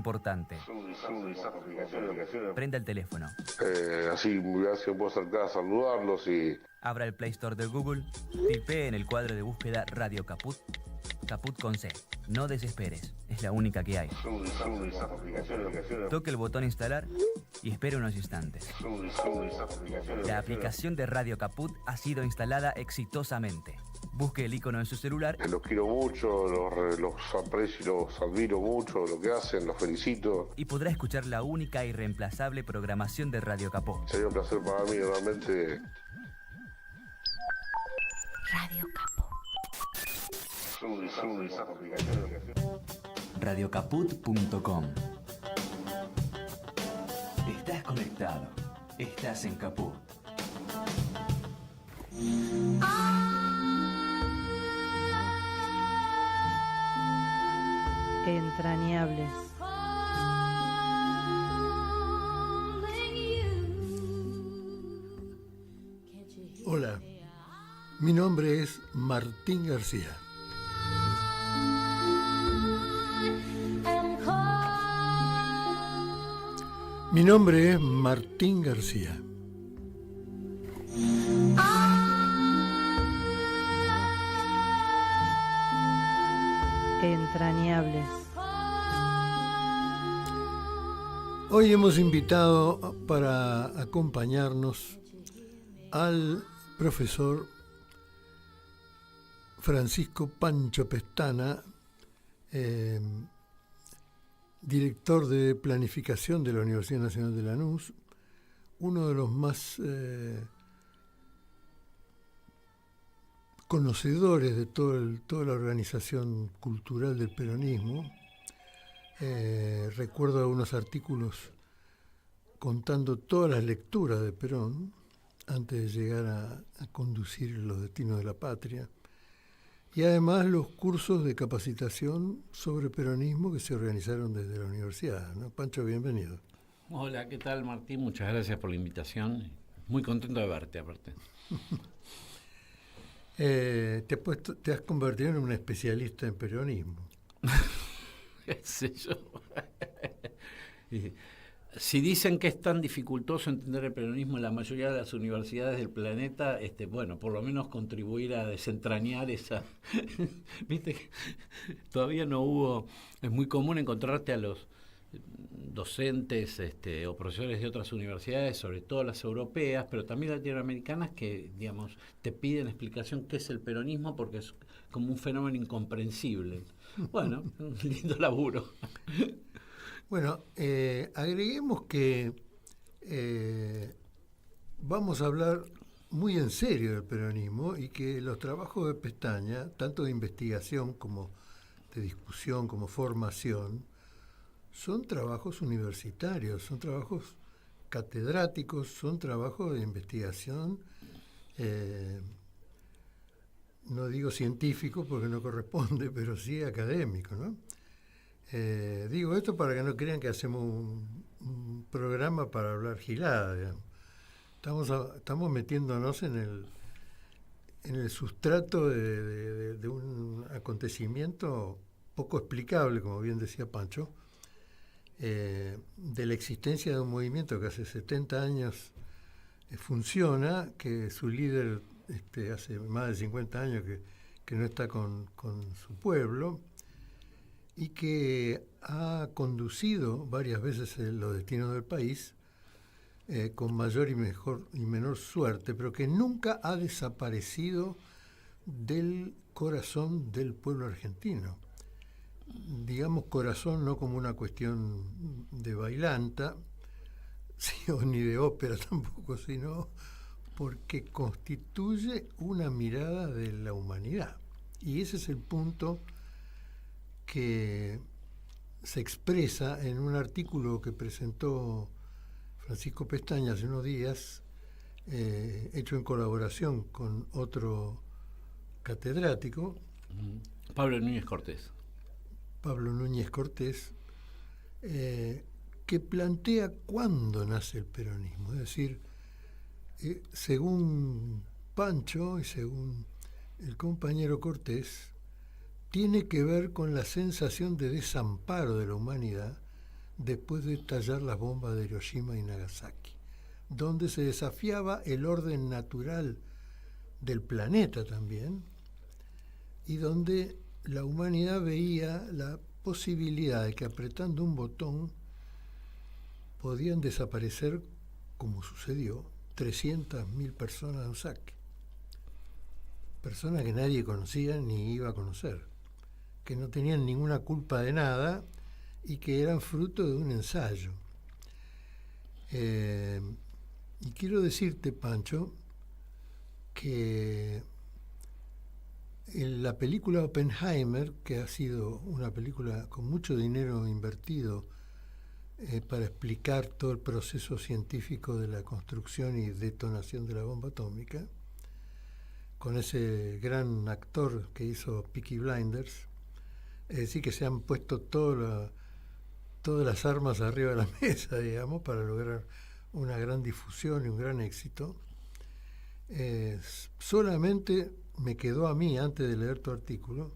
importante. Prenda el teléfono. Así me puedo acercar a saludarlos y... Abra el Play Store de Google, tipee en el cuadro de búsqueda Radio Caput, Caput con C. No desesperes, es la única que hay. Toque el botón instalar y espere unos instantes. La aplicación de Radio Caput ha sido instalada exitosamente. Busque el icono en su celular. Los quiero mucho, los aprecio, los admiro mucho, lo que hacen, los felicito. Y podrá escuchar la única y irreemplazable programación de Radio Caput. Sería un placer para mí, realmente. Radio Caput. Radiocaput.com. Estás conectado. Estás en Caput. Entrañables. Hola, mi nombre es Martín García. Mi nombre es Martín García. Entrañables. Hoy hemos invitado para acompañarnos al profesor Francisco Pancho Pestana, director de planificación de la Universidad Nacional de Lanús, uno de los más conocedores de toda la organización cultural del peronismo. Recuerdo algunos artículos contando todas las lecturas de Perón antes de llegar a conducir los destinos de la patria. Y además los cursos de capacitación sobre peronismo que se organizaron desde la universidad, ¿no? Pancho, bienvenido. Hola, ¿qué tal, Martín? Muchas gracias por la invitación. Muy contento de verte, aparte. Te has convertido en un especialista en peronismo. ¿Qué sé yo? Si dicen que es tan dificultoso entender el peronismo en la mayoría de las universidades del planeta, bueno, por lo menos contribuir a desentrañar esa... Viste que todavía no hubo... Es muy común encontrarte a los docentes o profesores de otras universidades, sobre todo las europeas, pero también latinoamericanas, que, digamos, te piden explicación qué es el peronismo porque es como un fenómeno incomprensible. Bueno, un lindo laburo. Bueno, agreguemos que vamos a hablar muy en serio del peronismo y que los trabajos de Pestaña, tanto de investigación como de discusión, como formación, son trabajos universitarios, son trabajos catedráticos, son trabajos de investigación, no digo científico porque no corresponde, pero sí académico, ¿no? Digo esto para que no crean que hacemos un programa para hablar gilada, digamos. Estamos metiéndonos en el sustrato de un acontecimiento poco explicable, como bien decía Pancho, de la existencia de un movimiento que hace 70 años funciona, que su líder hace más de 50 años que no está con su pueblo, y que ha conducido varias veces los destinos del país con mayor y menor suerte, pero que nunca ha desaparecido del corazón del pueblo argentino. Digamos corazón no como una cuestión de bailanta, sí, o ni de ópera tampoco, sino porque constituye una mirada de la humanidad. Y ese es el punto que se expresa en un artículo que presentó Francisco Pestaña hace unos días, hecho en colaboración con otro catedrático, Pablo Núñez Cortés. Que plantea cuándo nace el peronismo. Es decir, según Pancho y según el compañero Cortés, tiene que ver con la sensación de desamparo de la humanidad después de estallar las bombas de Hiroshima y Nagasaki, donde se desafiaba el orden natural del planeta también, y donde la humanidad veía la posibilidad de que apretando un botón podían desaparecer, como sucedió, 300.000 personas de un saque. Personas que nadie conocía ni iba a conocer, que no tenían ninguna culpa de nada y que eran fruto de un ensayo. Y quiero decirte, Pancho, que en la película Oppenheimer, que ha sido una película con mucho dinero invertido para explicar todo el proceso científico de la construcción y detonación de la bomba atómica, con ese gran actor que hizo Peaky Blinders, es decir, que se han puesto todas las armas arriba de la mesa, digamos, para lograr una gran difusión y un gran éxito. Solamente me quedó a mí, antes de leer tu artículo,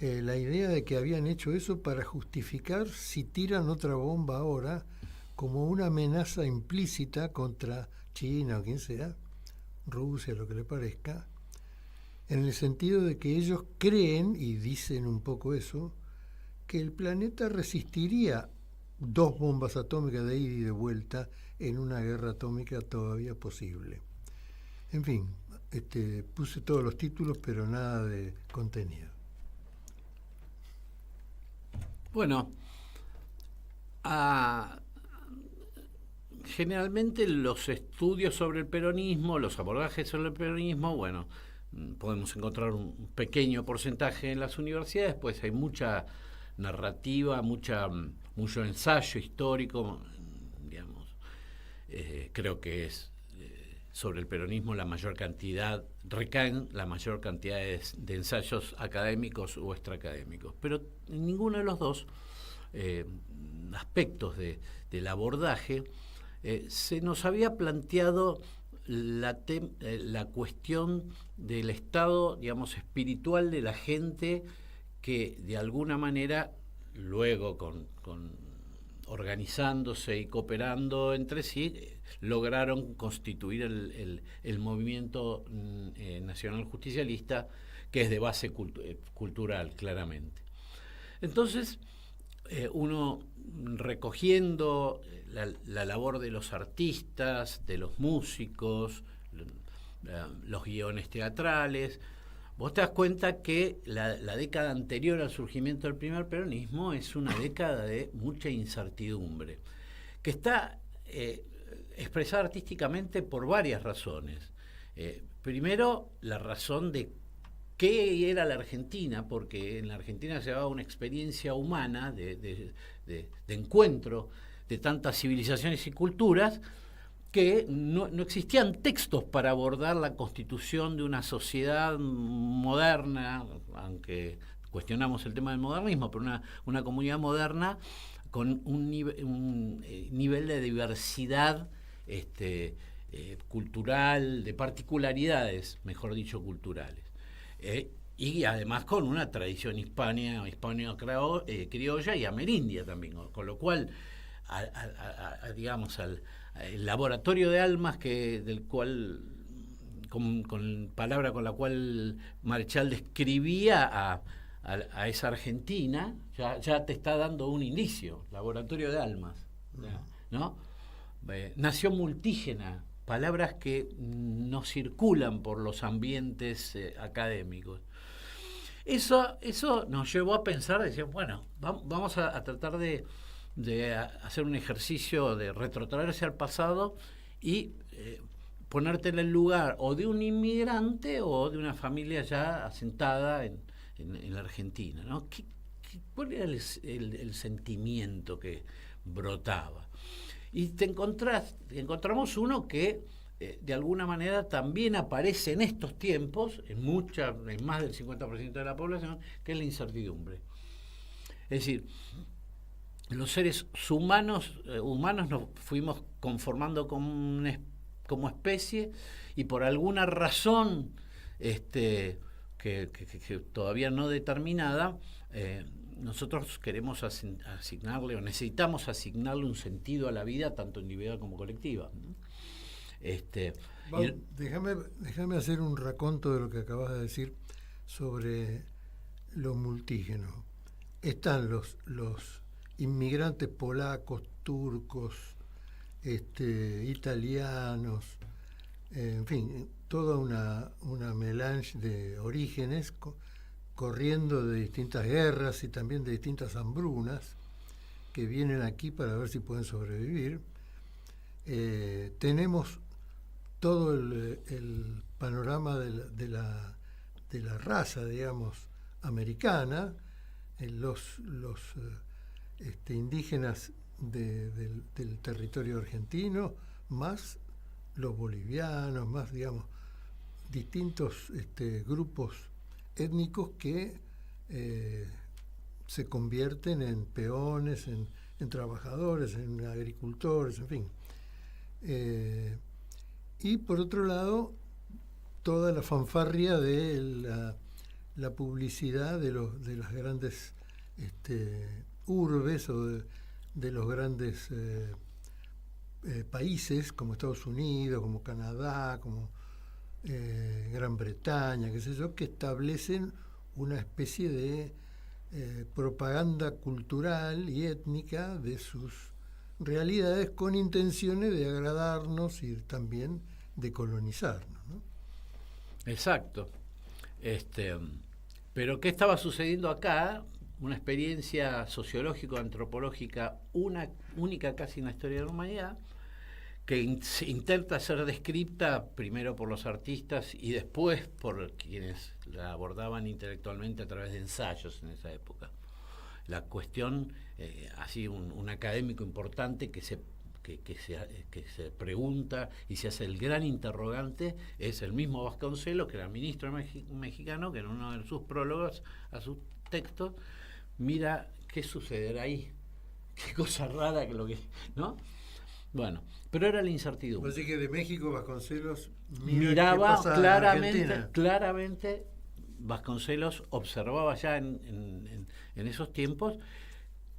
la idea de que habían hecho eso para justificar si tiran otra bomba ahora como una amenaza implícita contra China o quien sea, Rusia, lo que le parezca, en el sentido de que ellos creen, y dicen un poco eso, que el planeta resistiría 2 bombas atómicas de ida y de vuelta en una guerra atómica todavía posible. En fin, puse todos los títulos, pero nada de contenido. Bueno, generalmente los estudios sobre el peronismo, los abordajes sobre el peronismo, bueno, podemos encontrar un pequeño porcentaje en las universidades, pues hay mucha narrativa, mucho ensayo histórico, digamos. Creo que es sobre el peronismo recaen la mayor cantidad de ensayos académicos o extraacadémicos, pero en ninguno de los dos aspectos del abordaje se nos había planteado la cuestión del estado, digamos, espiritual de la gente que de alguna manera luego organizándose y cooperando entre sí lograron constituir el movimiento nacional justicialista, que es de base cultural, claramente. Entonces, uno recogiendo la labor de los artistas, de los músicos, los guiones teatrales, vos te das cuenta que la década anterior al surgimiento del primer peronismo es una década de mucha incertidumbre, que está expresada artísticamente por varias razones. Primero, la razón de qué era la Argentina, porque en la Argentina se daba una experiencia humana de encuentro de tantas civilizaciones y culturas, que no existían textos para abordar la constitución de una sociedad moderna, aunque cuestionamos el tema del modernismo, pero una comunidad moderna con un nivel de diversidad cultural, de particularidades, mejor dicho, culturales. Y además con una tradición hispano-criolla y amerindia también, con lo cual, digamos, el laboratorio de almas del cual, con palabra con la cual Marechal describía a esa Argentina, ya te está dando un indicio, laboratorio de almas, ¿no? Nación multígena, palabras que no circulan por los ambientes académicos. Eso nos llevó a pensar, decir, bueno, vamos a tratar de hacer un ejercicio de retrotraerse al pasado y ponerte en el lugar o de un inmigrante o de una familia ya asentada en la Argentina, ¿no? ¿Cuál era el sentimiento que brotaba? Y encontramos uno que de alguna manera también aparece en estos tiempos, en más del 50% de la población, que es la incertidumbre. Es decir, los seres humanos nos fuimos conformando como especie, y por alguna razón que todavía no determinada, nosotros queremos asignarle o necesitamos asignarle un sentido a la vida, tanto individual como colectiva, ¿no? Déjame hacer un raconto de lo que acabas de decir sobre lo multígeno. Están los inmigrantes polacos, turcos, italianos, en fin, toda una melange de orígenes corriendo de distintas guerras y también de distintas hambrunas que vienen aquí para ver si pueden sobrevivir. Tenemos todo el panorama de la raza, digamos, americana, los indígenas del territorio argentino, más los bolivianos, más, digamos, distintos grupos étnicos que se convierten en peones, en trabajadores, en agricultores, en fin. Y por otro lado, toda la fanfarria de la publicidad de las grandes urbes o de los grandes países como Estados Unidos, como Canadá, como Gran Bretaña, qué sé yo, que establecen una especie de propaganda cultural y étnica de sus realidades con intenciones de agradarnos y también de colonizarnos, ¿no? Exacto. Pero ¿qué estaba sucediendo acá? Una experiencia sociológico-antropológica única casi en la historia de la humanidad, que intenta ser descripta primero por los artistas y después por quienes la abordaban intelectualmente a través de ensayos en esa época. La cuestión, así un académico importante que se pregunta y se hace el gran interrogante, es el mismo Vasconcelos, que era ministro mexicano, que en uno de sus prólogos a sus textos, mira qué sucederá ahí, qué cosa rara que lo que, ¿no? Bueno, pero era la incertidumbre. Así que de México Vasconcelos miraba claramente, Vasconcelos observaba ya en esos tiempos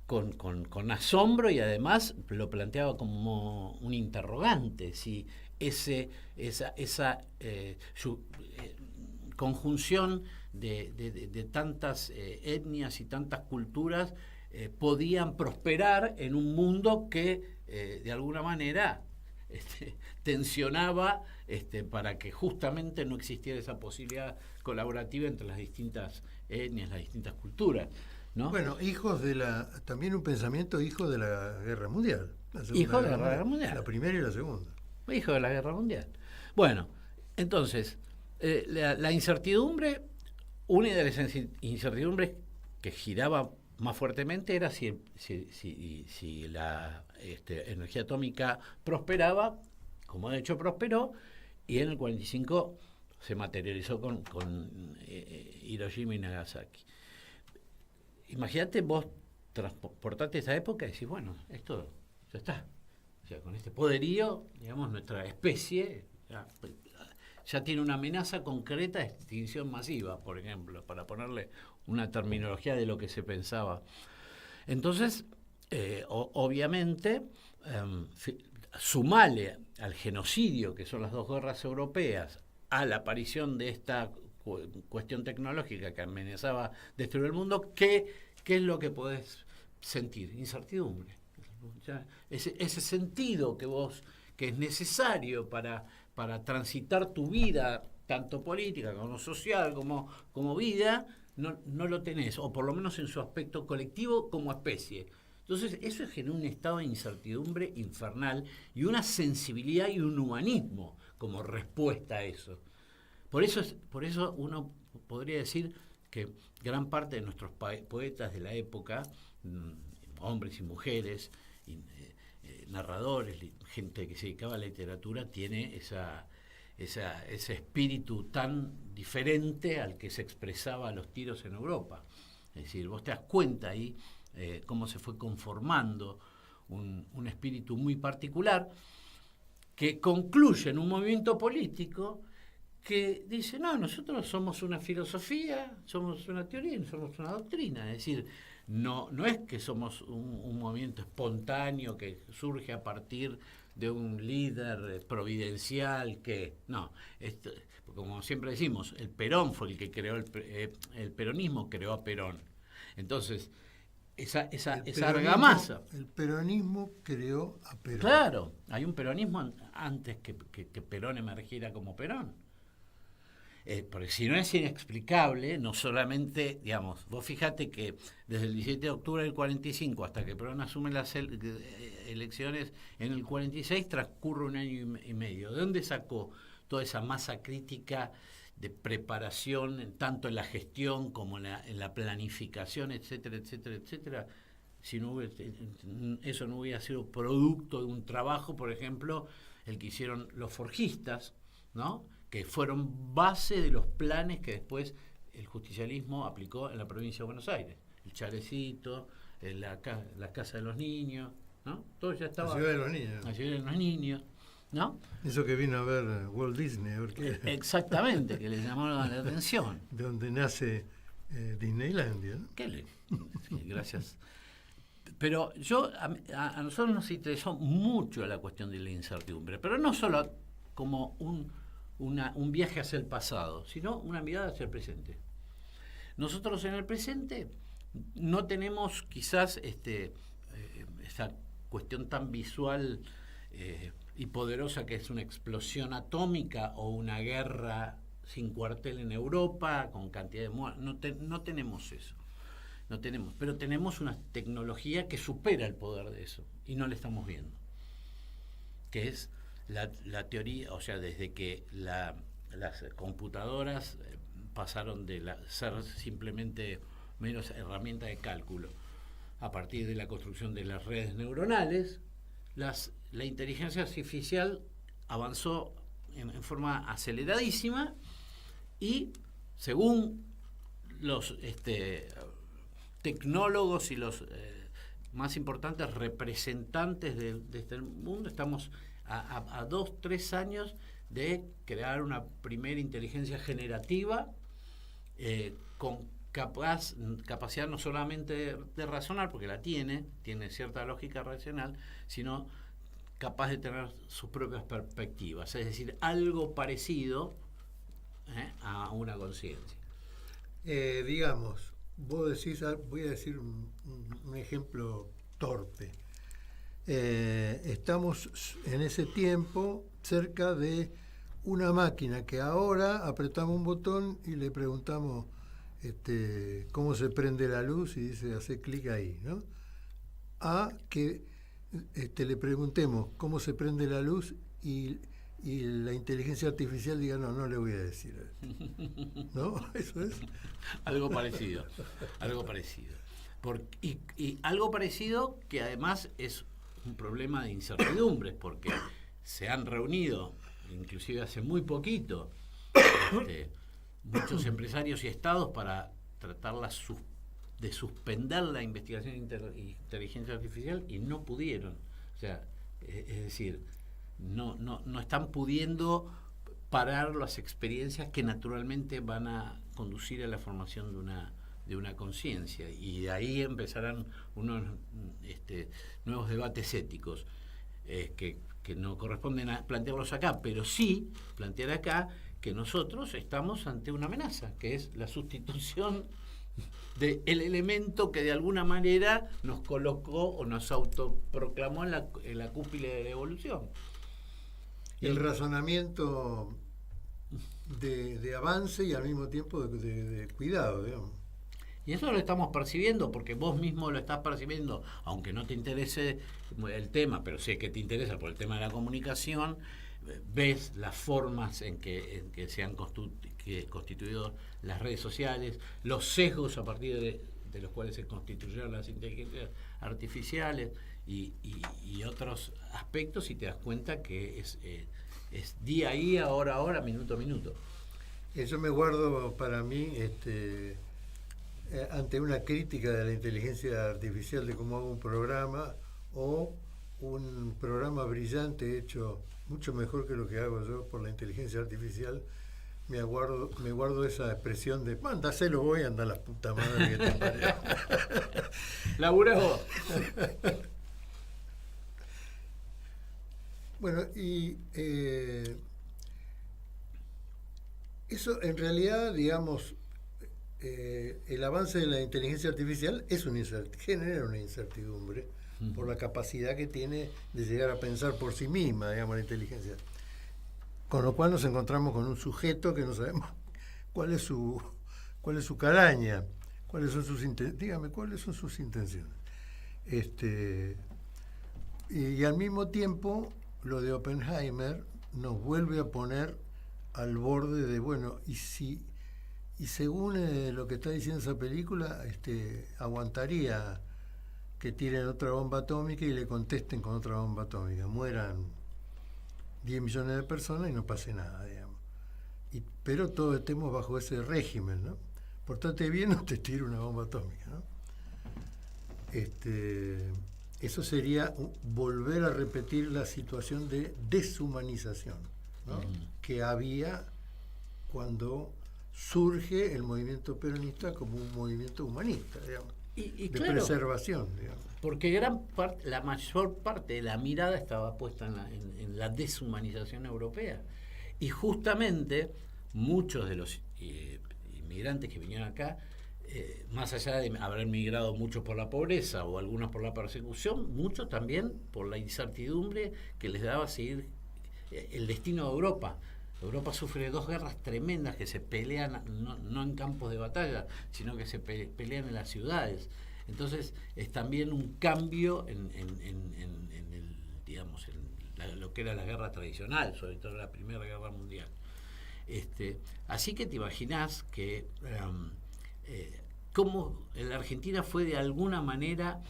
con asombro, y además lo planteaba como un interrogante, si esa conjunción de tantas etnias y tantas culturas podían prosperar en un mundo que de alguna manera tensionaba para que justamente no existiera esa posibilidad colaborativa entre las distintas etnias, las distintas culturas, ¿no? Bueno, también un pensamiento hijo de la Guerra Mundial. Hijo de la Guerra Mundial. La primera y la segunda. Hijo de la Guerra Mundial. Bueno, entonces, la incertidumbre, una de las incertidumbres que giraba más fuertemente era si la energía atómica prosperaba, como de hecho prosperó, y en el 45 se materializó con Hiroshima y Nagasaki. Imagínate vos transportarte esa época y decís, bueno, esto ya está. O sea, con este poderío, digamos, nuestra especie ya tiene una amenaza concreta de extinción masiva, por ejemplo, para ponerle una terminología de lo que se pensaba. Entonces, obviamente, sumale al genocidio, que son las dos guerras europeas, a la aparición de esta cuestión tecnológica que amenazaba destruir el mundo, ¿qué es lo que podés sentir? Incertidumbre. Ya, ese sentido que es necesario para transitar tu vida, tanto política como social, como vida, no lo tenés, o por lo menos en su aspecto colectivo como especie. Entonces, eso genera un estado de incertidumbre infernal y una sensibilidad y un humanismo como respuesta a eso. Por eso uno podría decir que gran parte de nuestros poetas de la época, hombres y mujeres, narradores, gente que se dedicaba a la literatura, tiene ese espíritu tan diferente al que se expresaba a los tiros en Europa. Es decir, vos te das cuenta ahí cómo se fue conformando un espíritu muy particular que concluye en un movimiento político que dice, no, nosotros somos una filosofía, somos una teoría, somos una doctrina. Es decir, no es que somos un movimiento espontáneo que surge a partir de un líder providencial que... No, como siempre decimos, el Perón fue el que creó el peronismo, creó a Perón. Entonces, esa argamasa... El peronismo creó a Perón. Claro, hay un peronismo antes que Perón emergiera como Perón. Porque si no es inexplicable, no solamente, digamos, vos fíjate que desde el 17 de octubre del 45 hasta que Perón asume las elecciones en el 46 transcurre un año y medio. ¿De dónde sacó toda esa masa crítica de preparación, tanto en la gestión como en la planificación, etcétera, etcétera, etcétera? Si no eso no hubiera sido producto de un trabajo, por ejemplo, el que hicieron los forjistas, ¿no?, que fueron base de los planes que después el justicialismo aplicó en la provincia de Buenos Aires. El chalecito, la casa de los niños, ¿no? Todo ya estaba... La ciudad de los niños. La ciudad de los niños, ¿no? Eso que vino a ver Walt Disney, porque exactamente, que le llamaron la atención. Donde nace Disneylandia, ¿no? Gracias. Pero a nosotros nos interesó mucho la cuestión de la incertidumbre, pero no solo como un viaje hacia el pasado, sino una mirada hacia el presente. Nosotros en el presente no tenemos quizás esa cuestión tan visual y poderosa que es una explosión atómica o una guerra sin cuartel en Europa con cantidad de muertos. No tenemos eso. No tenemos, pero tenemos una tecnología que supera el poder de eso y no la estamos viendo, que es la teoría, o sea, desde que las computadoras pasaron de ser simplemente menos herramientas de cálculo a partir de la construcción de las redes neuronales, la inteligencia artificial avanzó en forma aceleradísima y según los tecnólogos y los más importantes representantes de este mundo, estamos a 2-3 años de crear una primera inteligencia generativa con capacidad no solamente de razonar, porque la tiene cierta lógica racional, sino capaz de tener sus propias perspectivas, es decir, algo parecido a una conciencia. Digamos, vos decís, voy a decir un ejemplo torpe. Estamos en ese tiempo cerca de una máquina que ahora apretamos un botón y le preguntamos cómo se prende la luz y dice hace clic ahí, ¿no? A que le preguntemos cómo se prende la luz y la inteligencia artificial diga no le voy a decir, ¿no? Eso es algo parecido. Y algo parecido que además es un problema de incertidumbres, porque se han reunido, inclusive hace muy poquito, muchos empresarios y estados para tratar de suspender la investigación de inteligencia artificial y no pudieron. O sea, es decir, no están pudiendo parar las experiencias que naturalmente van a conducir a la formación de una conciencia, y de ahí empezarán unos nuevos debates éticos que no corresponden a plantearlos acá, pero sí plantear acá que nosotros estamos ante una amenaza, que es la sustitución del elemento que de alguna manera nos colocó o nos autoproclamó en la cúpula de la evolución. El razonamiento de avance y al mismo tiempo de cuidado, digamos. Y eso lo estamos percibiendo porque vos mismo lo estás percibiendo, aunque no te interese el tema, pero sé que te interesa por el tema de la comunicación, ves las formas en que se han constituido las redes sociales, los sesgos a partir de los cuales se constituyeron las inteligencias artificiales y otros aspectos, y te das cuenta que es día a día, hora a hora, minuto a minuto. Eso me guardo para mí ante una crítica de la inteligencia artificial de cómo hago un programa, o un programa brillante hecho mucho mejor que lo que hago yo por la inteligencia artificial, me guardo esa expresión de mándaselo voy, anda la puta madre que te parió. Laburá vos. Bueno, y eso en realidad, digamos, el avance de la inteligencia artificial genera una incertidumbre por la capacidad que tiene de llegar a pensar por sí misma, digamos, la inteligencia. Con lo cual nos encontramos con un sujeto que no sabemos cuál es su calaña, cuáles son sus intenciones. Y al mismo tiempo, lo de Oppenheimer nos vuelve a poner al borde de, bueno, y según lo que está diciendo esa película, aguantaría que tiren otra bomba atómica y le contesten con otra bomba atómica, mueran 10 millones de personas y no pase nada, digamos. Pero todos estemos bajo ese régimen, ¿no? Portate bien, no te tiro una bomba atómica, ¿no? Eso sería volver a repetir la situación de deshumanización, ¿no? Que había cuando surge el movimiento peronista como un movimiento humanista, digamos, de claro, preservación, digamos. Porque la mayor parte de la mirada estaba puesta en la deshumanización europea. Y justamente muchos de los inmigrantes que vinieron acá, más allá de haber migrado muchos por la pobreza o algunos por la persecución, muchos también por la incertidumbre que les daba seguir el destino de Europa. Europa sufre 2 guerras tremendas que se pelean no en campos de batalla, sino que se pelean en las ciudades. Entonces es también un cambio en lo que era la guerra tradicional, sobre todo la Primera Guerra Mundial. Así que te imaginás que cómo la Argentina fue de alguna manera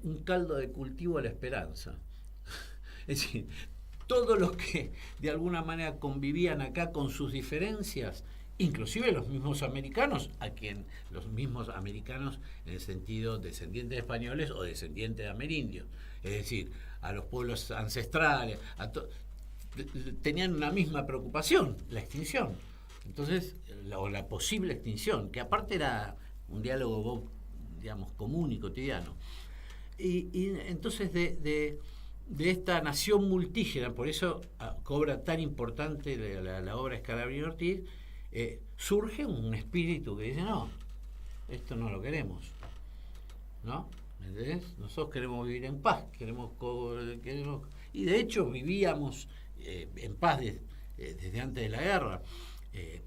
un caldo de cultivo a la esperanza. Es decir, todos los que de alguna manera convivían acá con sus diferencias, inclusive los mismos americanos, los mismos americanos en el sentido descendientes de españoles o descendientes de amerindios, es decir, a los pueblos ancestrales, tenían una misma preocupación, la extinción. Entonces, la posible extinción, que aparte era un diálogo, digamos, común y cotidiano. Y entonces de esta nación multígena, por eso cobra tan importante la obra de Scalabrini Ortiz, surge un espíritu que dice, no, esto no lo queremos, ¿no? ¿Entendés? Nosotros queremos vivir en paz, queremos y de hecho vivíamos en paz desde antes de la guerra,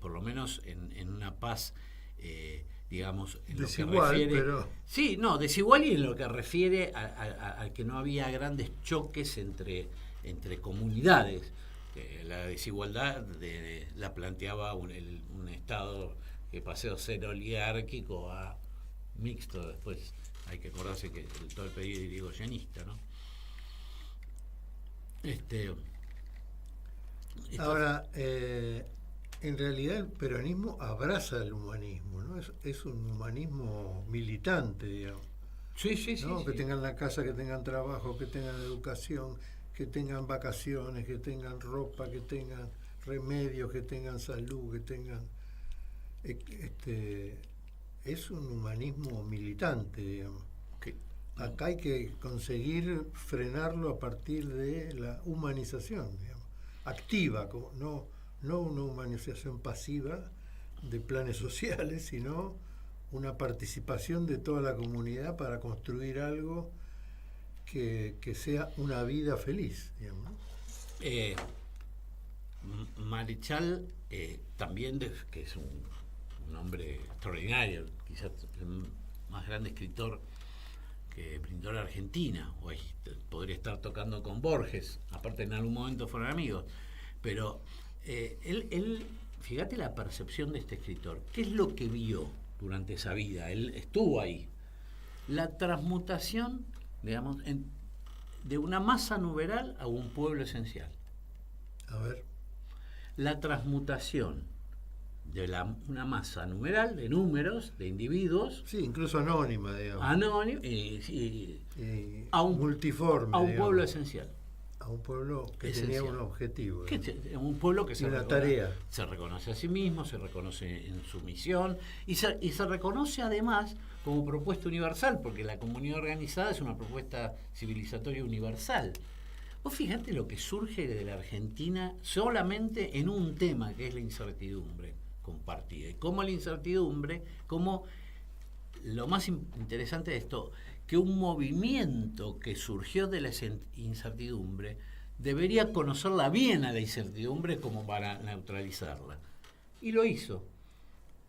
por lo menos en una paz, digamos, en desigual, lo que refiere, pero... Sí, no, desigual, y en lo que refiere a que no había grandes choques entre comunidades. La desigualdad la planteaba un Estado que pasó a ser oligárquico a mixto. Después hay que acordarse que todo el periodo irigoyenista, ¿no? Ahora, en realidad el peronismo abraza el humanismo, ¿no? Es un humanismo militante, digamos. Sí, ¿no? Sí. Que tengan la casa, que tengan trabajo, que tengan educación, que tengan vacaciones, que tengan ropa, que tengan remedios, que tengan salud, que tengan... es un humanismo militante, digamos. Acá hay que conseguir frenarlo a partir de la humanización, digamos, activa, no una humanización pasiva de planes sociales, sino una participación de toda la comunidad para construir algo que sea una vida feliz, digamos. Marichal, también, que es un hombre extraordinario, quizás el más grande escritor que brindó la Argentina. Hoy podría estar tocando con Borges, aparte en algún momento fueron amigos, pero él, fíjate la percepción de este escritor, ¿qué es lo que vio durante esa vida? Él estuvo ahí. La transmutación, digamos, de una masa numeral a un pueblo esencial. A ver. La transmutación de una masa numeral, de números, de individuos. Sí, incluso anónima, digamos. Anónima, multiforme. A un pueblo esencial. A un pueblo que esencial. tenía un objetivo. Un pueblo que una tarea. Se reconoce a sí mismo, se reconoce en su misión y se reconoce además como propuesta universal, porque la comunidad organizada es una propuesta civilizatoria universal. Vos fíjate lo que surge de la Argentina solamente en un tema que es la incertidumbre compartida. Y cómo la incertidumbre, como lo más interesante de esto, que un movimiento que surgió de la incertidumbre debería conocerla bien a la incertidumbre como para neutralizarla. Y lo hizo,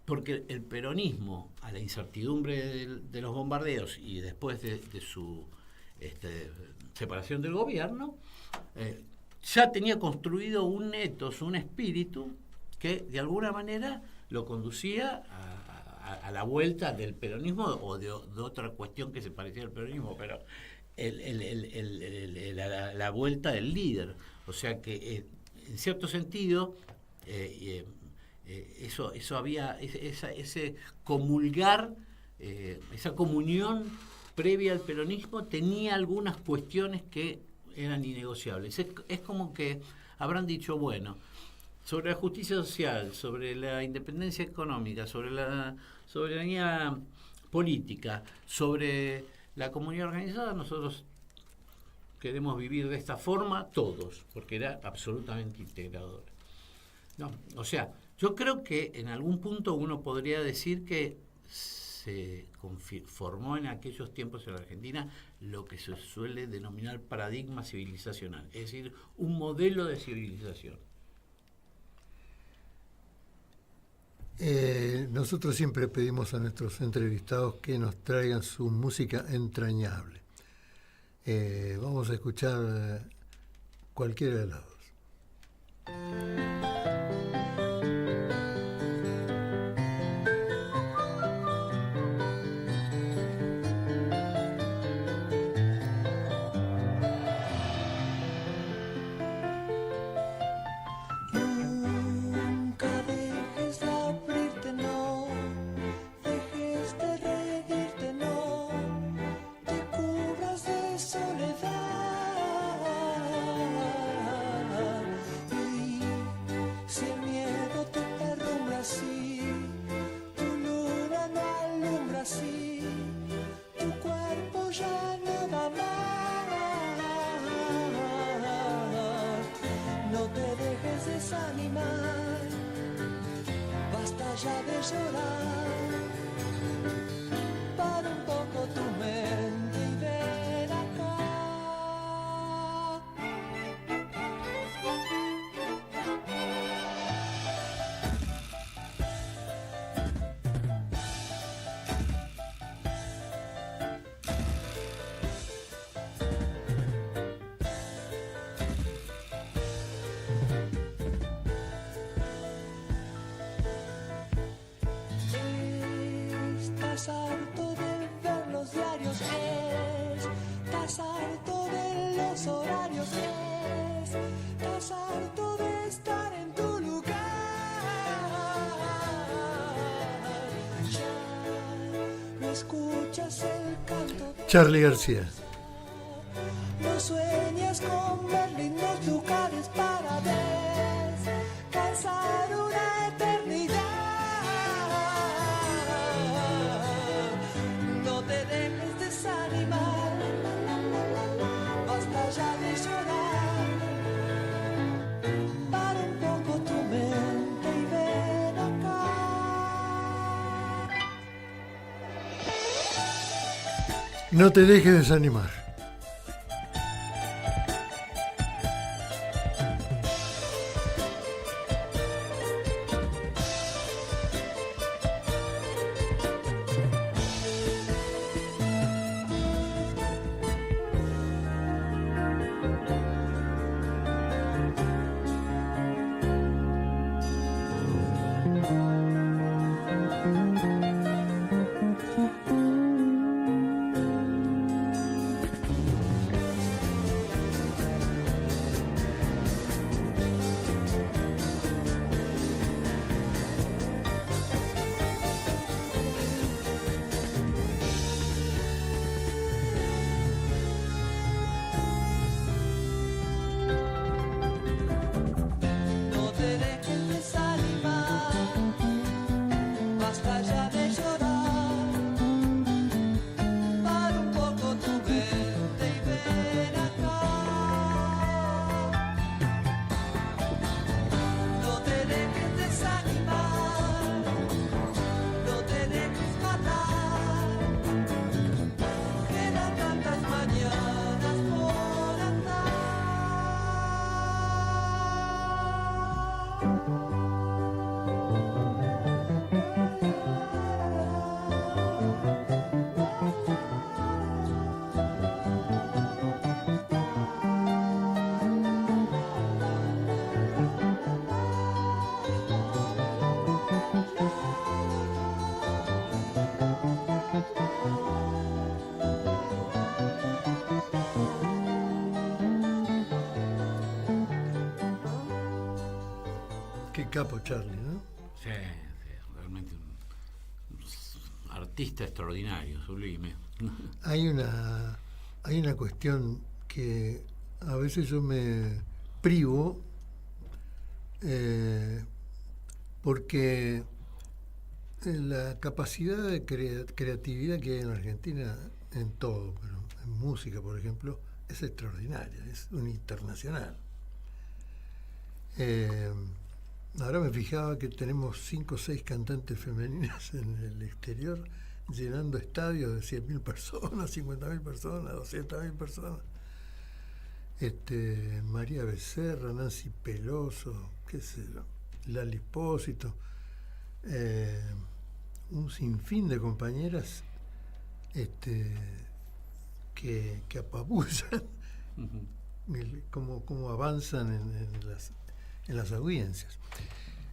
porque el peronismo, a la incertidumbre de los bombardeos y después de su separación del gobierno, ya tenía construido un ethos, un espíritu que de alguna manera lo conducía a la vuelta del peronismo o de otra cuestión que se parecía al peronismo, pero la vuelta del líder. O sea que en cierto sentido eso había ese comulgar, esa comunión previa al peronismo tenía algunas cuestiones que eran innegociables. Es como que habrán dicho, bueno, sobre la justicia social, sobre la independencia económica, sobre la soberanía política, sobre la comunidad organizada, nosotros queremos vivir de esta forma todos, porque era absolutamente integradora. No, o sea, yo creo que en algún punto uno podría decir que se formó en aquellos tiempos en la Argentina lo que se suele denominar paradigma civilizacional, es decir, un modelo de civilización. Nosotros siempre pedimos a nuestros entrevistados que nos traigan su música entrañable. Vamos a escuchar cualquiera de las dos. Harto de ver los diarios, estás harto de los horarios, estás harto de estar en tu lugar. Ya no escuchas el canto. Charly García. No sueñas con ver lindos lugares para descansar una eternidad. Basta ya de llorar, para un poco tu mente y ven acá. No te dejes desanimar. capo Charlie, ¿no? Sí, realmente un artista extraordinario, sublime. Hay una cuestión que a veces yo me privo porque la capacidad de creatividad que hay en Argentina en todo, pero en música, por ejemplo, es extraordinaria, es un internacional. Ahora me fijaba que tenemos 5 o 6 cantantes femeninas en el exterior llenando estadios de 100.000 personas, 50.000 personas, 200.000 personas. María Becerra, Nancy Peloso, qué sé yo, Lali Espósito, un sinfín de compañeras que apabullan cómo avanzan en las audiencias.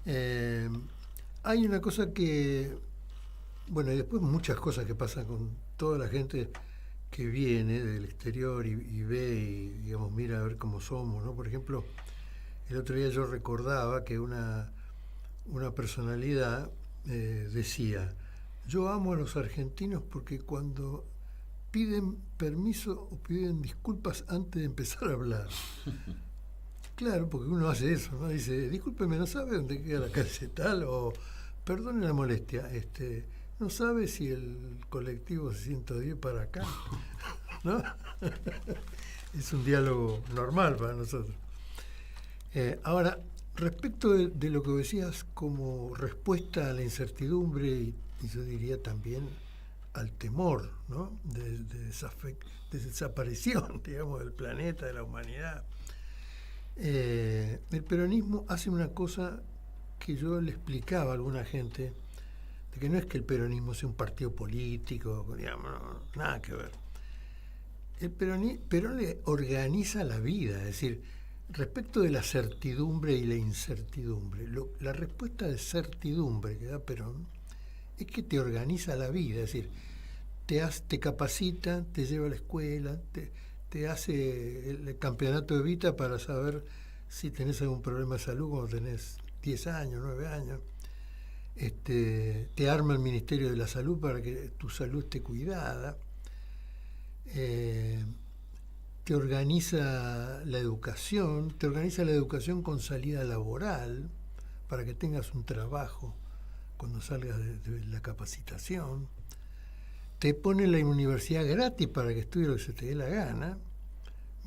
Hay una cosa que, bueno, y después muchas cosas que pasan con toda la gente que viene del exterior y ve y, digamos, mira a ver cómo somos, ¿no? Por ejemplo, el otro día yo recordaba que una personalidad decía: yo amo a los argentinos porque cuando piden permiso o piden disculpas antes de empezar a hablar. Claro, porque uno hace eso, ¿no? Dice, discúlpeme, ¿no sabe dónde queda la calle tal? O, perdone la molestia, ¿no sabe si el colectivo 110 para acá? ¿No? Es un diálogo normal para nosotros. Ahora, respecto de lo que decías como respuesta a la incertidumbre y yo diría también al temor, ¿no? de desaparición, digamos, del planeta, de la humanidad. El peronismo hace una cosa que yo le explicaba a alguna gente, de que no es que el peronismo sea un partido político, digamos, no, nada que ver. El Perón le organiza la vida, es decir, respecto de la certidumbre y la incertidumbre, la respuesta de certidumbre que da Perón es que te organiza la vida, es decir, te capacita, te lleva a la escuela, te hace el campeonato de Evita para saber si tenés algún problema de salud cuando tenés 10 años, 9 años. Te arma el Ministerio de la Salud para que tu salud esté cuidada. Te organiza la educación con salida laboral para que tengas un trabajo cuando salgas de la capacitación. Te pone la universidad gratis para que estudies lo que se te dé la gana.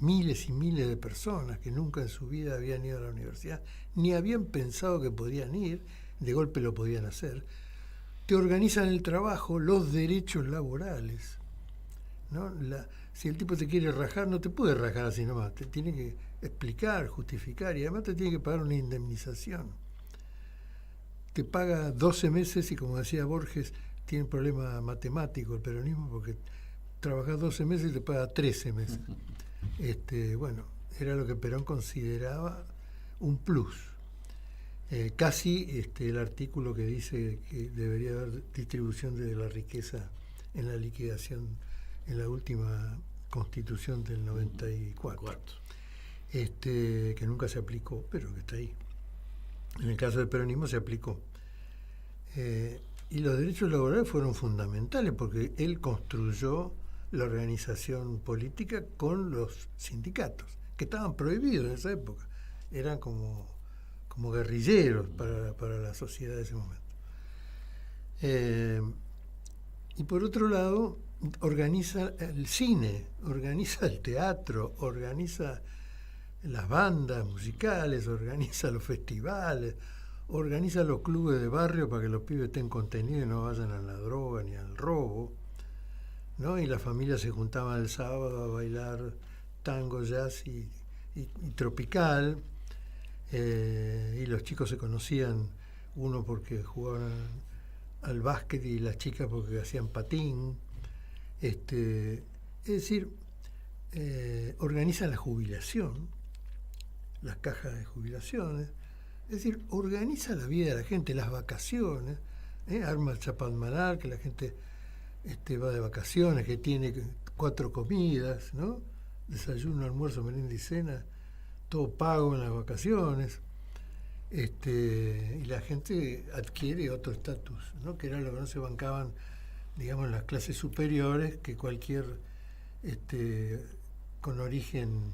Miles y miles de personas que nunca en su vida habían ido a la universidad, ni habían pensado que podían ir, de golpe lo podían hacer. Te organizan el trabajo, los derechos laborales, ¿no? Si el tipo te quiere rajar, no te puede rajar así nomás, te tiene que explicar, justificar, y además te tiene que pagar una indemnización. Te paga 12 meses y, como decía Borges, tiene un problema matemático el peronismo, porque trabajas 12 meses y te paga 13 meses. Bueno, era lo que Perón consideraba un plus. Casi el artículo que dice que debería haber distribución de la riqueza en la liquidación, en la última Constitución del 94, que nunca se aplicó, pero que está ahí. En el caso del peronismo se aplicó. Y los derechos laborales fueron fundamentales porque él construyó la organización política con los sindicatos, que estaban prohibidos en esa época. Eran como guerrilleros para la sociedad de ese momento. Y por otro lado, organiza el cine, organiza el teatro, organiza las bandas musicales, organiza los festivales, organiza los clubes de barrio para que los pibes estén contenidos y no vayan a la droga ni al robo, ¿no? Y las familias se juntaban el sábado a bailar tango, jazz y tropical, y los chicos se conocían, uno porque jugaban al básquet y las chicas porque hacían patín. Es decir, organiza la jubilación, las cajas de jubilaciones, es decir, organiza la vida de la gente, las vacaciones, arma el chapalmalar, que la gente va de vacaciones, que tiene 4 comidas, ¿no? Desayuno, almuerzo, merienda y cena, todo pago en las vacaciones. y la gente adquiere otro estatus, ¿no? Que era lo que no se bancaban, digamos, las clases superiores, que cualquier con origen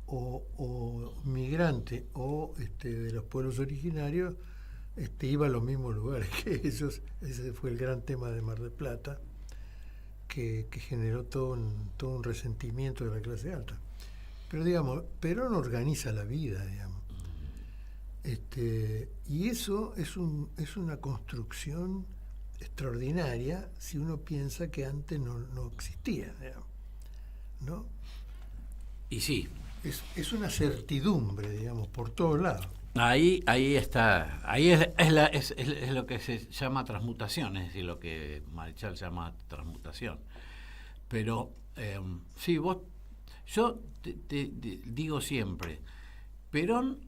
o migrante o de los pueblos originarios iba a los mismos lugares que ellos. Ese fue el gran tema de Mar del Plata, que generó todo un resentimiento de la clase alta. Pero digamos, Perón organiza la vida, digamos. Y eso es una construcción extraordinaria si uno piensa que antes no existía, digamos, ¿no? Y sí. Es una certidumbre, digamos, por todos lados. Ahí está, ahí es lo que se llama transmutación, es decir, lo que Marechal llama transmutación. Pero sí, yo te digo siempre, Perón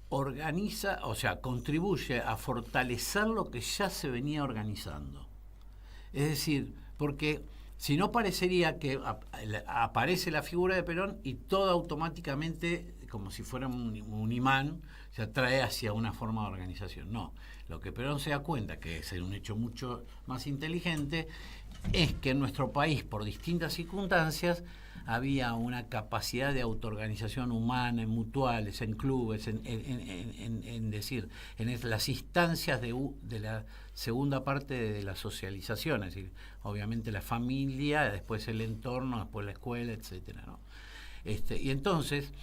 organiza, o sea, contribuye a fortalecer lo que ya se venía organizando. Es decir, porque si no parecería que aparece la figura de Perón y todo automáticamente, como si fuera un imán, se atrae hacia una forma de organización. No, lo que Perón se da cuenta, que es un hecho mucho más inteligente, es que en nuestro país, por distintas circunstancias, había una capacidad de autoorganización humana, en mutuales, en clubes, en decir, en las instancias de la segunda parte de la socialización, es decir, obviamente la familia, después el entorno, después la escuela, etcétera, ¿no? Y entonces,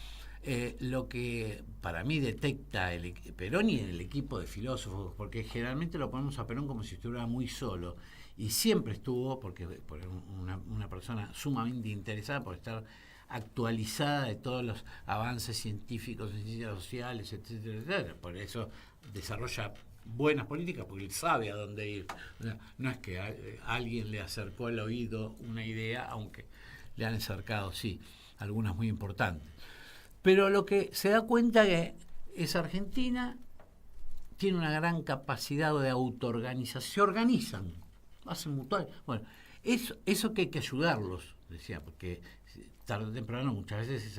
lo que para mí detecta Perón y el equipo de filósofos, porque generalmente lo ponemos a Perón como si estuviera muy solo, y siempre estuvo, porque una persona sumamente interesada por estar actualizada de todos los avances científicos en ciencias sociales, etcétera, etcétera. Por eso desarrolla buenas políticas, porque él sabe a dónde ir. No es que alguien le acercó al oído una idea, aunque le han acercado, sí, algunas muy importantes. Pero lo que se da cuenta es Argentina tiene una gran capacidad de autoorganización, se organizan, hacen mutual. Bueno, eso que hay que ayudarlos, decía, porque tarde o temprano muchas veces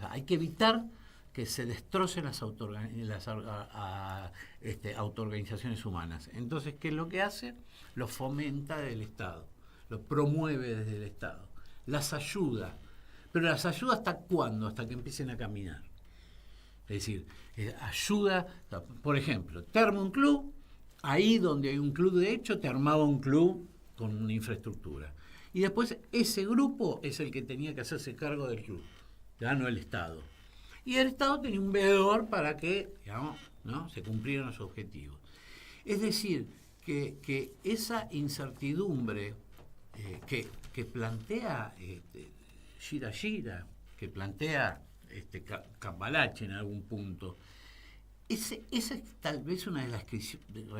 hay que evitar que se destrocen las autoorganizaciones humanas. Entonces, ¿qué es lo que hace? Lo fomenta desde el Estado, lo promueve desde el Estado, las ayuda. Pero las ayuda ¿hasta cuándo? Hasta que empiecen a caminar. Es decir, ayuda, por ejemplo, te arma un club, ahí donde hay un club de hecho, te armaba un club con una infraestructura. Y después ese grupo es el que tenía que hacerse cargo del club, ya no el Estado. Y el Estado tenía un veedor para que, digamos, ¿no?, se cumplieran los objetivos. Es decir, que esa incertidumbre que plantea Gira, que plantea Cambalache en algún punto, esa es tal vez una de las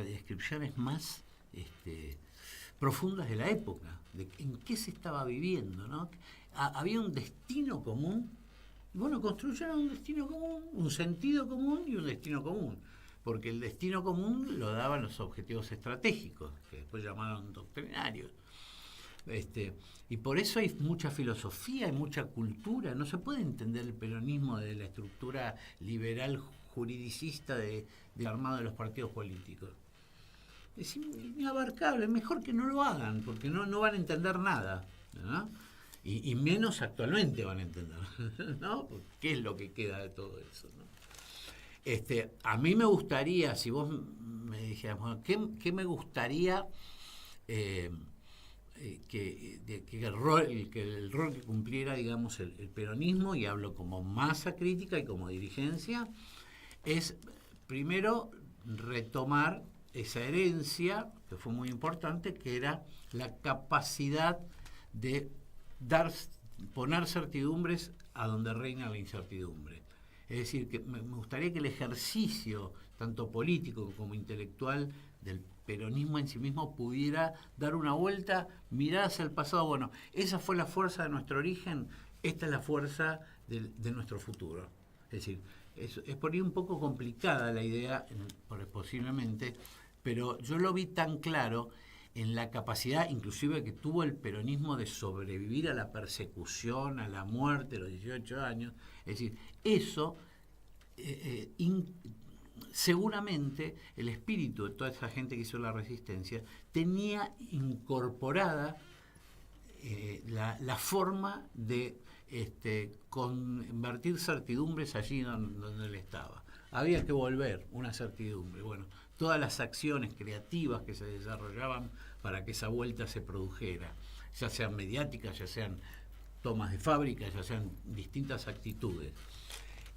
descripciones más profundas de la época, de en qué se estaba viviendo, ¿no? Había un destino común, y bueno, construyeron un destino común, un sentido común y un destino común, porque el destino común lo daban los objetivos estratégicos, que después llamaron doctrinarios. Y por eso hay mucha filosofía y mucha cultura. No se puede entender el peronismo de la estructura liberal juridicista del armado de los partidos políticos. Es inabarcable, mejor que no lo hagan, porque no van a entender nada, ¿no? Y menos actualmente van a entender, ¿no? ¿Qué es lo que queda de todo eso, ¿no? A mí me gustaría, si vos me dijeras, bueno, ¿qué me gustaría que el rol que cumpliera, digamos, el peronismo, y hablo como masa crítica y como dirigencia, es primero retomar esa herencia que fue muy importante, que era la capacidad de poner certidumbres a donde reina la incertidumbre. Es decir, que me gustaría que el ejercicio, tanto político como intelectual, del peronismo en sí mismo pudiera dar una vuelta, mirar hacia el pasado. Bueno, esa fue la fuerza de nuestro origen, esta es la fuerza de nuestro futuro. Es decir, es por ahí un poco complicada la idea, posiblemente, pero yo lo vi tan claro en la capacidad, inclusive, que tuvo el peronismo de sobrevivir a la persecución, a la muerte a los 18 años. Es decir, eso seguramente el espíritu de toda esa gente que hizo la resistencia tenía incorporada la forma de convertir certidumbres allí donde él estaba. Había que volver una certidumbre. Bueno, todas las acciones creativas que se desarrollaban para que esa vuelta se produjera, ya sean mediáticas, ya sean tomas de fábrica, ya sean distintas actitudes.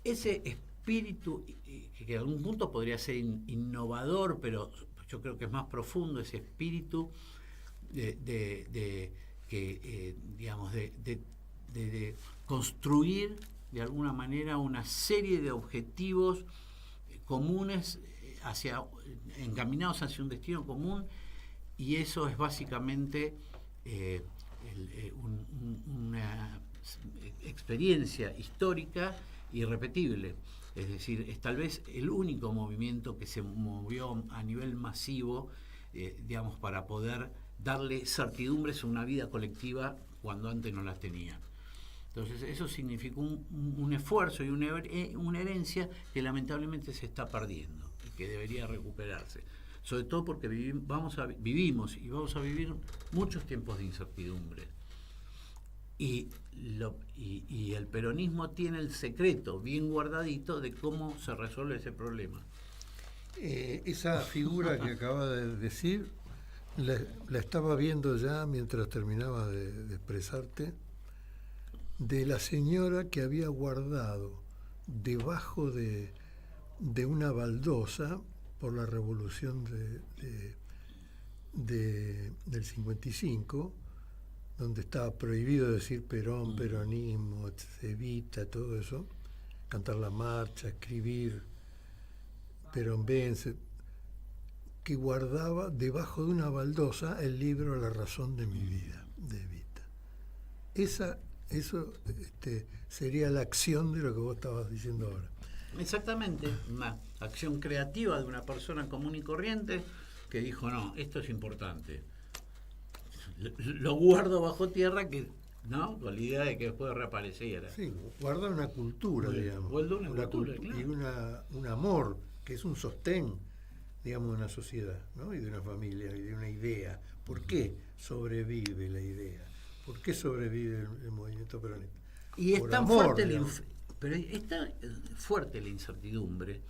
Ese espíritu, que en algún punto podría ser innovador, pero yo creo que es más profundo, ese espíritu de construir de alguna manera una serie de objetivos comunes encaminados hacia un destino común, y eso es básicamente una experiencia histórica irrepetible. Es decir, es tal vez el único movimiento que se movió a nivel masivo, para poder darle certidumbres a una vida colectiva cuando antes no las tenía. Entonces eso significó un esfuerzo y una herencia que lamentablemente se está perdiendo y que debería recuperarse, sobre todo porque vivimos y vamos a vivir muchos tiempos de incertidumbre, y el peronismo tiene el secreto bien guardadito de cómo se resuelve ese problema. Esa figura que acaba de decir la estaba viendo ya mientras terminaba de expresarte, de la señora que había guardado debajo de una baldosa por la revolución del 55, donde estaba prohibido decir Perón, peronismo, Evita, todo eso, cantar la marcha, escribir Perón vence, que guardaba debajo de una baldosa el libro La razón de mi vida, de Evita. Eso sería la acción de lo que vos estabas diciendo ahora. Exactamente, una acción creativa de una persona común y corriente que dijo, no, esto es importante. Lo guardo bajo tierra, ¿no? Con la idea de que después reapareciera. Sí, guarda una cultura, digamos. Guarda una cultura, claro. Y un amor, que es un sostén, digamos, de una sociedad, ¿no? Y de una familia, y de una idea. ¿Por qué sobrevive la idea? ¿Por qué sobrevive el movimiento peronista? Y es tan amor, fuerte pero es tan fuerte la incertidumbre,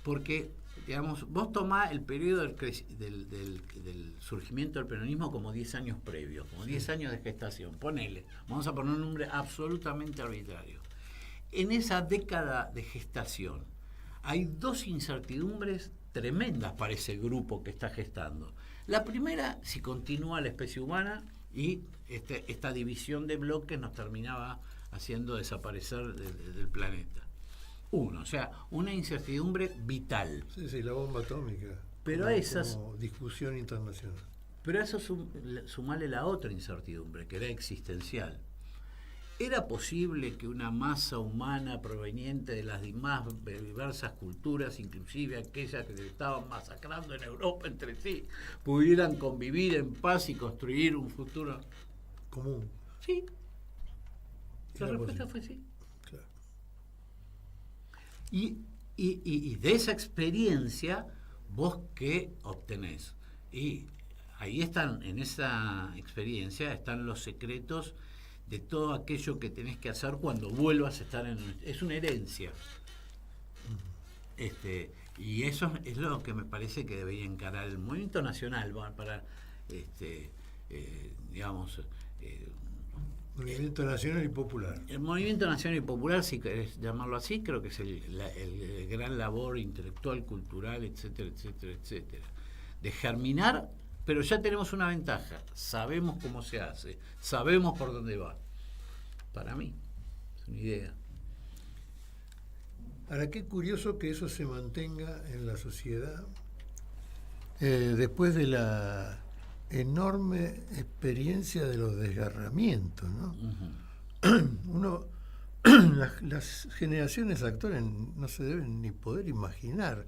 porque, digamos, vos tomás el periodo del surgimiento del peronismo como 10 años previos, como 10 años de gestación, vamos a poner un nombre absolutamente arbitrario. En esa década de gestación hay dos incertidumbres tremendas para ese grupo que está gestando. La primera, si continúa la especie humana, y esta división de bloques nos terminaba haciendo desaparecer del planeta. O sea, una incertidumbre vital. Sí, la bomba atómica. Pero como discusión internacional. Pero a eso sumarle la otra incertidumbre, que era existencial. ¿Era posible que una masa humana proveniente de las más diversas culturas, inclusive aquellas que se estaban masacrando en Europa entre sí, pudieran convivir en paz y construir un futuro común? Sí. La respuesta fue sí. Claro. Y de esa experiencia, ¿vos qué obtenés? Y ahí están, en esa experiencia, están los secretos de todo aquello que tenés que hacer cuando vuelvas a estar es una herencia. Y eso es lo que me parece que debería encarar el movimiento nacional para Movimiento nacional y popular. El movimiento nacional y popular, si querés llamarlo así, creo que es el gran labor intelectual, cultural, etcétera, etcétera, etcétera. De germinar, pero ya tenemos una ventaja. Sabemos cómo se hace, sabemos por dónde va. Para mí, es una idea. Ahora, qué curioso que eso se mantenga en la sociedad después de la enorme experiencia de los desgarramientos, ¿no? Uh-huh. Las generaciones actuales no se deben ni poder imaginar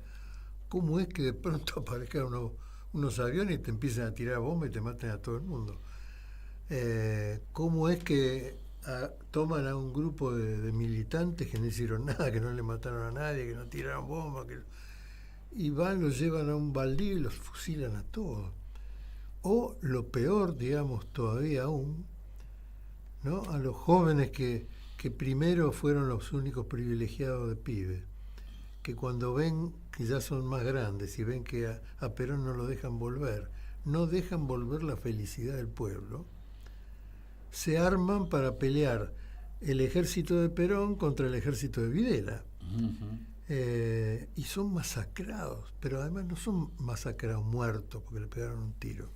cómo es que de pronto aparezcan unos aviones y te empiezan a tirar bombas y te maten a todo el mundo. ¿Cómo es que toman a un grupo de militantes que no hicieron nada, que no le mataron a nadie, que no tiraron bombas, y van, los llevan a un baldío y los fusilan a todos. O lo peor, digamos, todavía aún, ¿no? A los jóvenes que primero fueron los únicos privilegiados de pibes, que cuando ven que ya son más grandes y ven que a Perón no lo dejan volver, no dejan volver la felicidad del pueblo, se arman para pelear el ejército de Perón contra el ejército de Videla. Y son masacrados, pero además no son masacrados muertos porque le pegaron un tiro,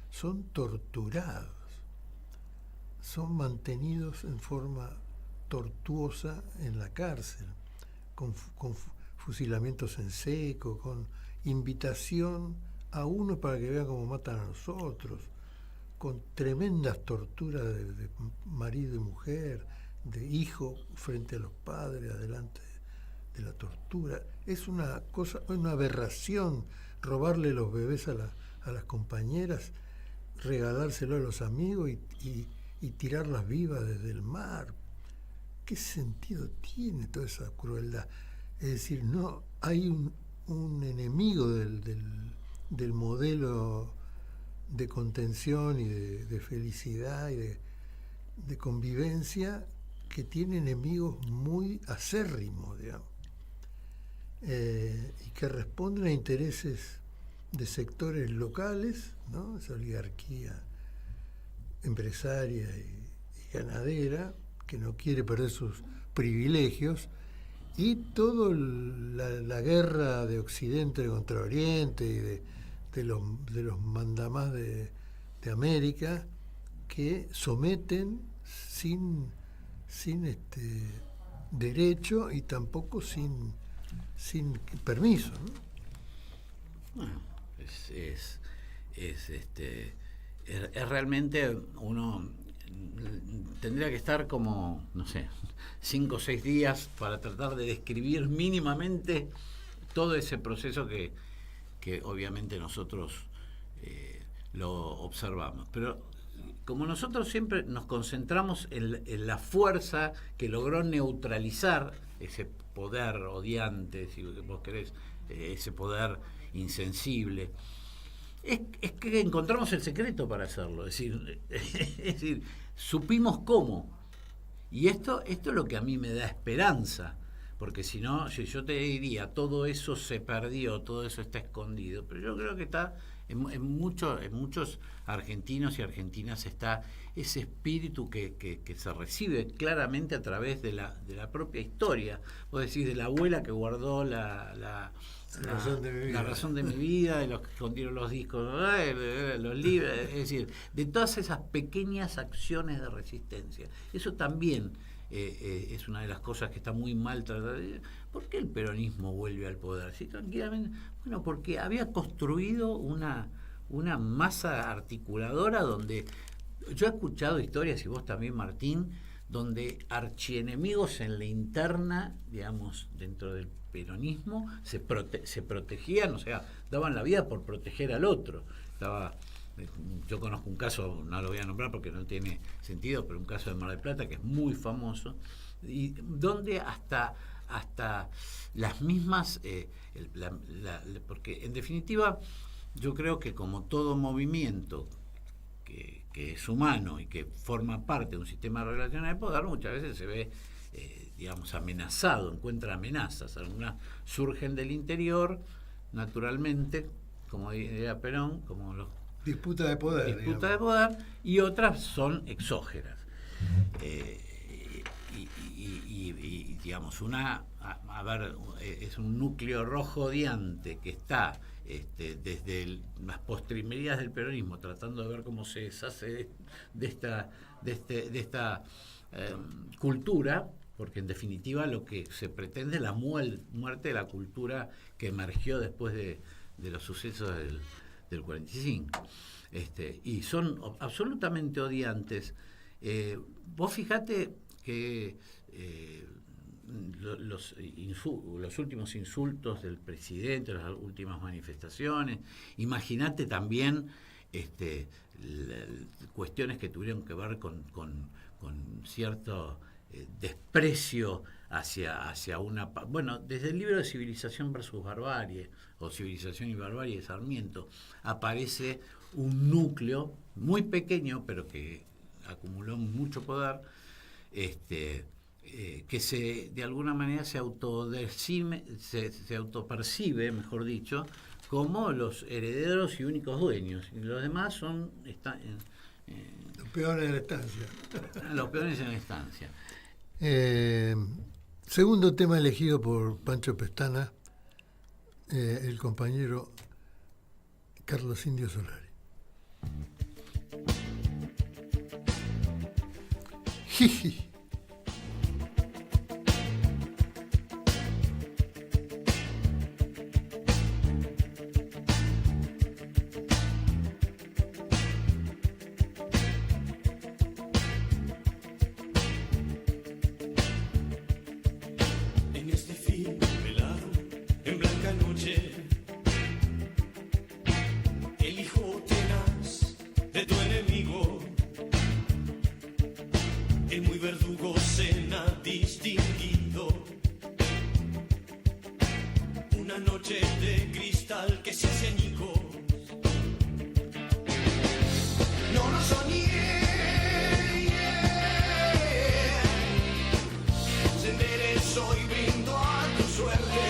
son torturados, son mantenidos en forma tortuosa en la cárcel, con fusilamientos en seco, con invitación a uno para que vea cómo matan a los otros, con tremendas torturas de marido y mujer, de hijo frente a los padres, adelante de la tortura. Es una cosa, una aberración robarle los bebés a las compañeras, regalárselo a los amigos y tirarlas vivas desde el mar. ¿Qué sentido tiene toda esa crueldad? Es decir, no hay un enemigo del modelo de contención y de felicidad y de convivencia, que tiene enemigos muy acérrimos, digamos, y que responden a intereses de sectores locales, ¿no? Esa oligarquía empresaria y ganadera que no quiere perder sus privilegios, y toda la guerra de Occidente contra Oriente y de los mandamás de América, que someten sin derecho y tampoco sin permiso, ¿no? Bueno, es realmente, uno tendría que estar como, no sé, 5 o 6 días para tratar de describir mínimamente todo ese proceso que obviamente nosotros lo observamos. Pero como nosotros siempre nos concentramos en la fuerza que logró neutralizar ese poder odiante, si vos querés, ese poder insensible, es que encontramos el secreto para hacerlo. Es decir, supimos cómo. Y esto es lo que a mí me da esperanza, porque si no, si yo te diría todo eso se perdió, todo eso está escondido, pero yo creo que está en muchos argentinos y argentinas, está ese espíritu que se recibe claramente a través de la propia historia. Vos decís, de la abuela que guardó la razón de mi vida, de los que escondieron los discos, los libros, es decir, de todas esas pequeñas acciones de resistencia. Eso también es una de las cosas que está muy mal tratada. ¿Por qué el peronismo vuelve al poder? ¿Sí? Tranquilamente, bueno, porque había construido una masa articuladora donde yo he escuchado historias, y vos también, Martín, donde archienemigos en la interna, digamos, dentro del peronismo, se protegían, o sea, daban la vida por proteger al otro. Yo conozco un caso, no lo voy a nombrar porque no tiene sentido, pero un caso de Mar del Plata que es muy famoso, y donde hasta las mismas, porque en definitiva yo creo que como todo movimiento que es humano y que forma parte de un sistema relacional de poder, muchas veces se ve digamos, amenazado, encuentra amenazas. Algunas surgen del interior, naturalmente, como diría Perón, como los disputa de poder, y otras son exógenas. Y digamos, es un núcleo rojo odiante que está desde las postrimerías del peronismo, tratando de ver cómo se deshace de esta cultura, porque en definitiva lo que se pretende es la muerte de la cultura que emergió después de los sucesos del 45. Y son absolutamente odiantes. Vos fijate que los últimos insultos del presidente, las últimas manifestaciones, imagínate también cuestiones que tuvieron que ver con cierto desprecio hacia una... Bueno, desde el libro de Civilización versus Barbarie, o Civilización y Barbarie de Sarmiento, aparece un núcleo muy pequeño, pero que acumuló mucho poder, que de alguna manera se autopercibe, mejor dicho, como los herederos y únicos dueños. Y los demás son... Los peones de la estancia. Los peones en la estancia. Segundo tema elegido por Pancho Pestana, el compañero Carlos Indio Solari. Jiji. En este fin velado, en blanca noche, el hijo tenaz de tu enemigo, el muy verdugo cena distinguido. Una noche de cristal que se hace añicos. No lo soñé. Se enderezó y brindo a tu suerte.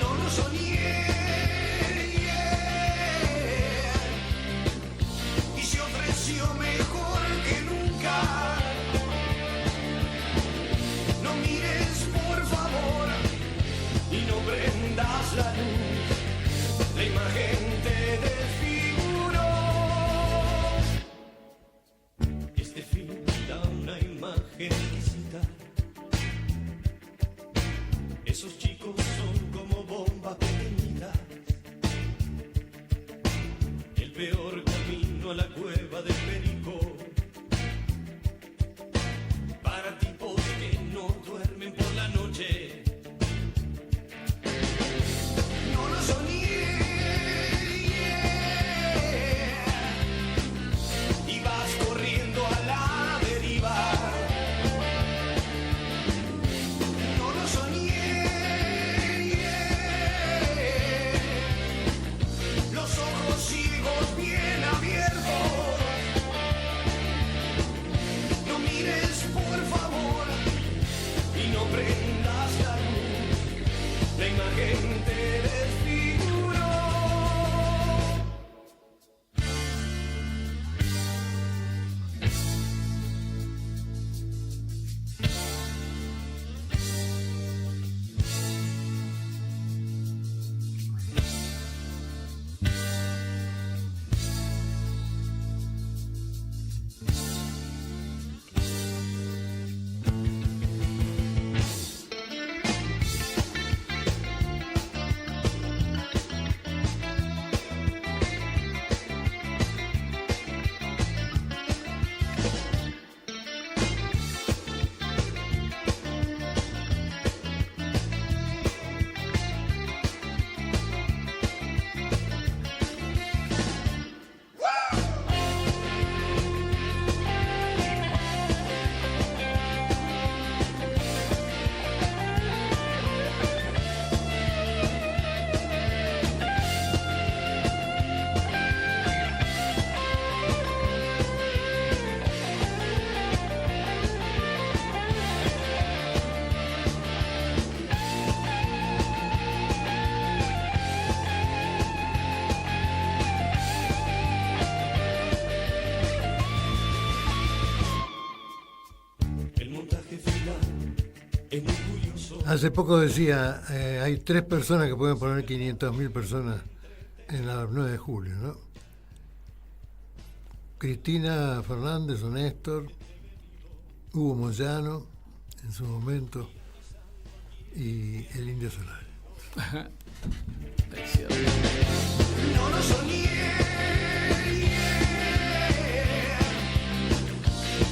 No lo soñé. Y se ofreció mejor que nunca. No mires por favor y no prendas la luz. La imagen te desfiguró. Este fin da una imagen exquisita. Esos chicos son como bombas pequeñitas. El peor camino a la cueva del perico. Para tipos que no duermen por la noche. No lo soñé. Y vas corriendo a la deriva. No lo soñé. Los ojos ciegos bien abiertos. No mires por favor y no prendas la luz. La imagen te desfiguró. El montaje final es muy curioso. Hace poco decía, hay 3 personas que pueden poner 500.000 personas en la 9 de julio, ¿no? Cristina Fernández o Néstor, Hugo Moyano en su momento y el Indio Solari. No lo soñé.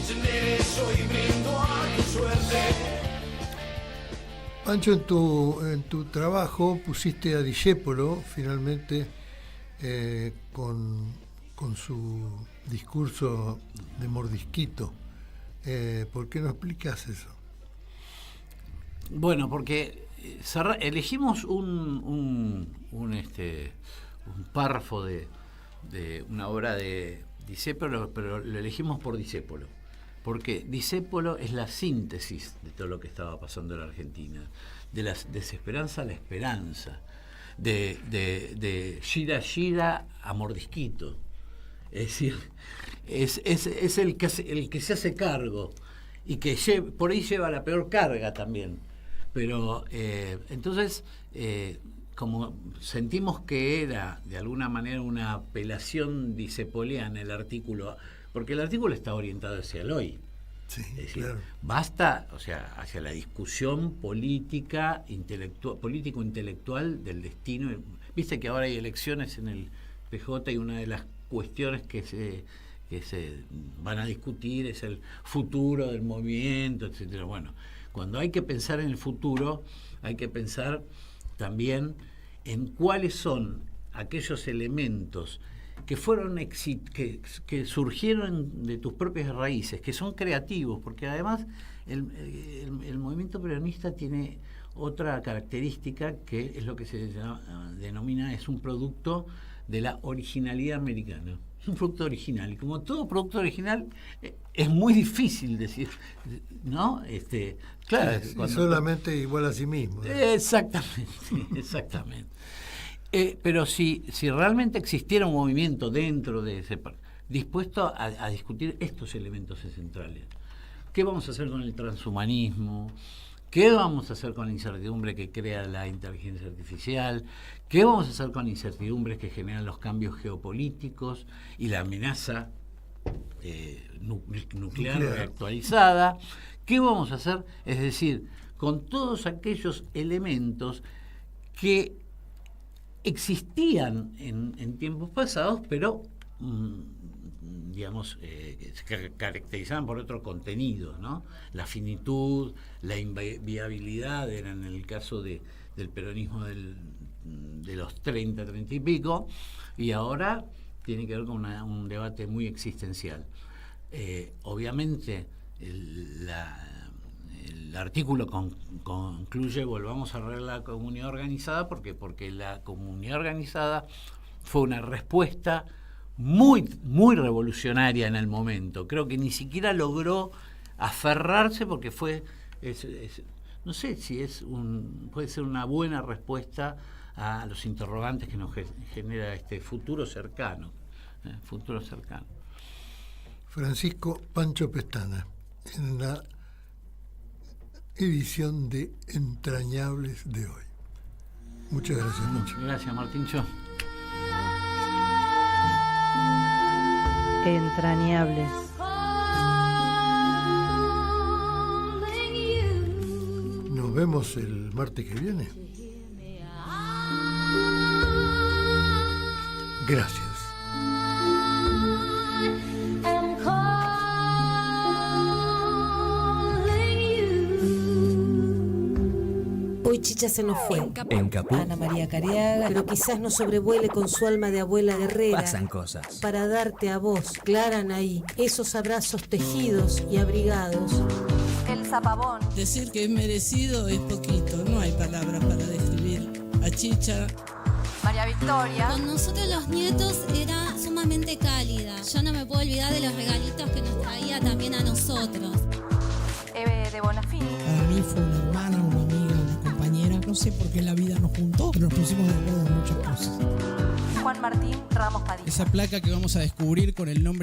Se enderezó y brindo a tu suerte. Pancho, en tu trabajo pusiste a Discépolo finalmente con su discurso de mordisquito ¿Por qué no explicas eso? Bueno, porque elegimos un párrafo de una obra de Discépolo, pero lo elegimos por Discépolo, porque Discépolo es la síntesis de todo lo que estaba pasando en la Argentina, de la desesperanza a la esperanza, de Gira Gira a Mordisquito. Es decir, es el que se hace cargo y que por ahí lleva la peor carga también. Pero entonces, como sentimos que era de alguna manera una apelación dicepoliana el artículo, porque el artículo está orientado hacia el hoy. Sí, Es decir, claro. basta, o sea, hacia la discusión político-intelectual del destino. Viste que ahora hay elecciones en el PJ y una de las cuestiones que se van a discutir es el futuro del movimiento, etcétera. Bueno, cuando hay que pensar en el futuro, hay que pensar también en cuáles son aquellos elementos que fueron que surgieron de tus propias raíces, que son creativos, porque además el movimiento peronista tiene otra característica que es lo que se denomina, es un producto de la originalidad americana. Es un producto original, y como todo producto original es muy difícil decir, ¿no? Claro, Sí, solamente igual a sí mismo. Exactamente. Pero si realmente existiera un movimiento dentro de ese dispuesto a discutir estos elementos centrales, ¿qué vamos a hacer con el transhumanismo? ¿Qué vamos a hacer con la incertidumbre que crea la inteligencia artificial? ¿Qué vamos a hacer con incertidumbres que generan los cambios geopolíticos y la amenaza nuclear reactualizada? ¿Qué vamos a hacer? Es decir, con todos aquellos elementos que existían en tiempos pasados, pero digamos, que se caracterizaban por otro contenido, ¿no? La finitud, la inviabilidad, era en el caso del peronismo de los 30 y pico, y ahora tiene que ver con un debate muy existencial. Obviamente, el artículo concluye: volvamos a arreglar la comunidad organizada, porque la comunidad organizada fue una respuesta muy, muy revolucionaria en el momento. Creo que ni siquiera logró aferrarse, porque no sé si puede ser una buena respuesta a los interrogantes que nos genera este futuro cercano. Francisco Pancho Pestana, en la edición de Entrañables de hoy. Muchas gracias, Pancho. Gracias, Martíncho. Entrañables. Nos vemos el martes que viene. Gracias. Hoy Chicha se nos fue. En Caput Ana María Cariaga, pero quizás nos sobrevuele con su alma de abuela guerrera. pasan cosas. Para darte a vos, Clara Anaí, esos abrazos tejidos y abrigados. El zapabón. Decir que es merecido es poquito, no hay palabras para describir a Chicha. María Victoria. Con nosotros los nietos era sumamente cálida. Yo no me puedo olvidar de los regalitos que nos traía también a nosotros. Eve de Bonafini. Para mí fue una hermana, una amiga, una compañera. No sé por qué la vida nos juntó, pero nos pusimos de acuerdo en muchas cosas. Juan Martín Ramos Padilla. Esa placa que vamos a descubrir con el nombre